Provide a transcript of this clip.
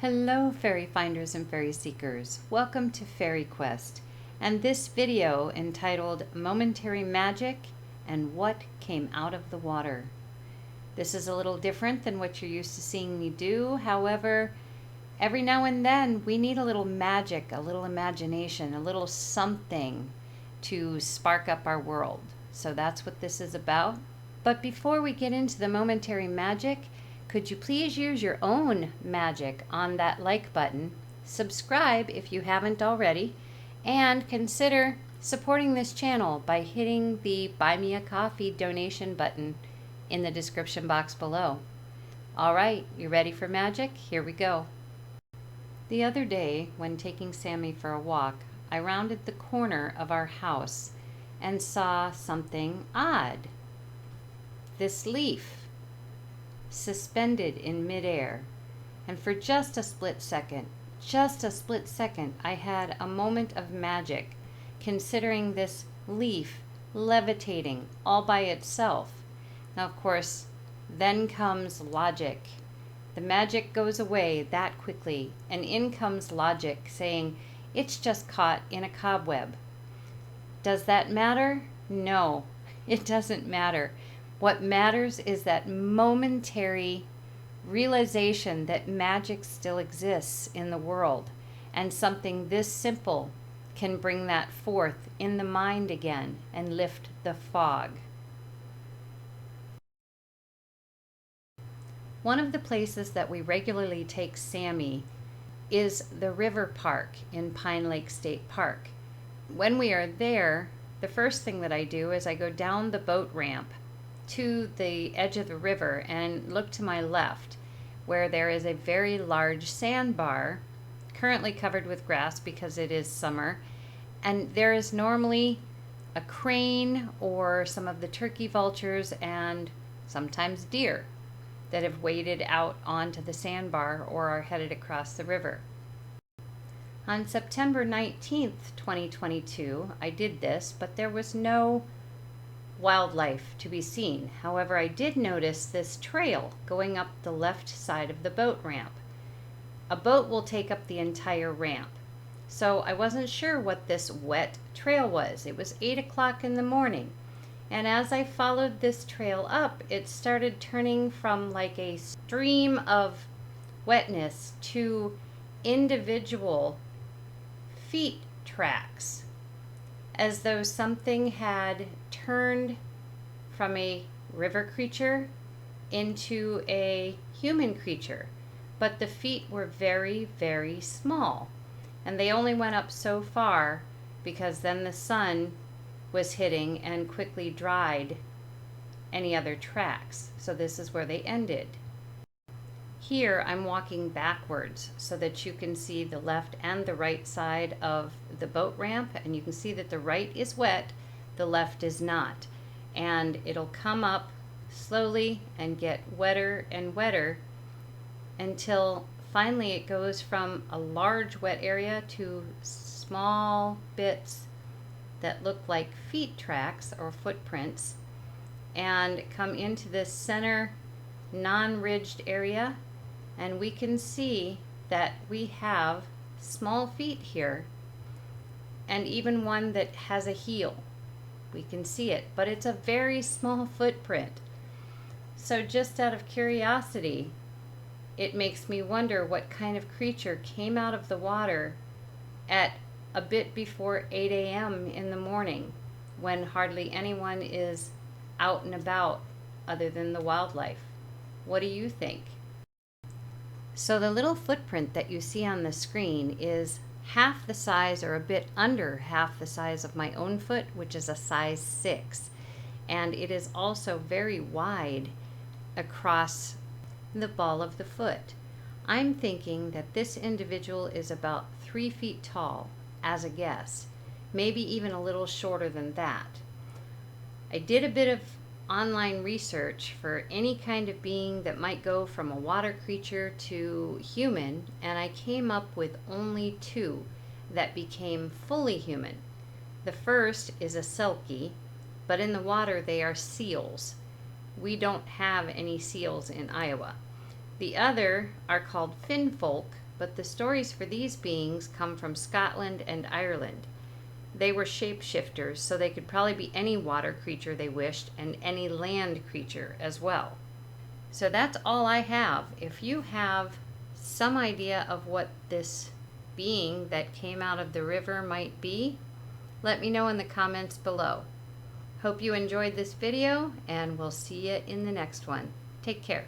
Hello fairy finders and fairy seekers. Welcome to FaerieQuest and this video entitled Momentary Magic and What Came Out of the Water. This is a little different than what you're used to seeing me do. However, every now and then we need a little magic, a little imagination, a little something to spark up our world. So that's what this is about. But before we get into the momentary magic, could you please use your own magic on that like button, subscribe if you haven't already, and consider supporting this channel by hitting the Buy Me a Coffee donation button in the description box below. All right, you ready for magic? Here we go. The other day, when taking Sammy for a walk, I rounded the corner of our house and saw something odd. This leaf suspended in midair, and for just a split second, I had a moment of magic, considering this leaf levitating all by itself. Now, of course, then comes logic. The magic goes away that quickly, and in comes logic saying, it's just caught in a cobweb. Does that matter? No, it doesn't matter. What matters is that momentary realization that magic still exists in the world, and something this simple can bring that forth in the mind again and lift the fog. One of the places that we regularly take Sammy is the river park in Pine Lake State Park. When we are there, the first thing that I do is I go down the boat ramp to the edge of the river and look to my left, where there is a very large sandbar, currently covered with grass because it is summer, and there is normally a crane or some of the turkey vultures and sometimes deer that have waded out onto the sandbar or are headed across the river. On September 19th, 2022, I did this, but there was no wildlife to be seen. However, I did notice this trail going up the left side of the boat ramp. A boat will take up the entire ramp. So I wasn't sure what this wet trail was. It was 8 o'clock in the morning. And as I followed this trail up, it started turning from like a stream of wetness to individual feet tracks, as though something had turned from a river creature into a human creature. But the feet were very, very small, and they only went up so far because then the sun was hitting and quickly dried any other tracks. So this is where they ended. Here I'm walking backwards so that you can see the left and the right side of the boat ramp, and you can see that the right is wet, the left is not. And it'll come up slowly and get wetter and wetter until finally it goes from a large wet area to small bits that look like feet tracks or footprints, and come into this center non-ridged area. And we can see that we have small feet here, and even one that has a heel. We can see it, but it's a very small footprint. So just out of curiosity, it makes me wonder what kind of creature came out of the water at a bit before 8 a.m. in the morning, when hardly anyone is out and about other than the wildlife. What do you think? So the little footprint that you see on the screen is half the size, or a bit under half the size, of my own foot, which is a size 6. And it is also very wide across the ball of the foot. I'm thinking that this individual is about 3 feet tall, as a guess, maybe even a little shorter than that. I did a bit of online research for any kind of being that might go from a water creature to human, and I came up with only 2 that became fully human. The first is a selkie, but in the water they are seals. We don't have any seals in Iowa. The other are called finfolk, but the stories for these beings come from Scotland and Ireland. They were shapeshifters, so they could probably be any water creature they wished and any land creature as well. So that's all I have. If you have some idea of what this being that came out of the river might be, let me know in the comments below. Hope you enjoyed this video, and we'll see you in the next one. Take care.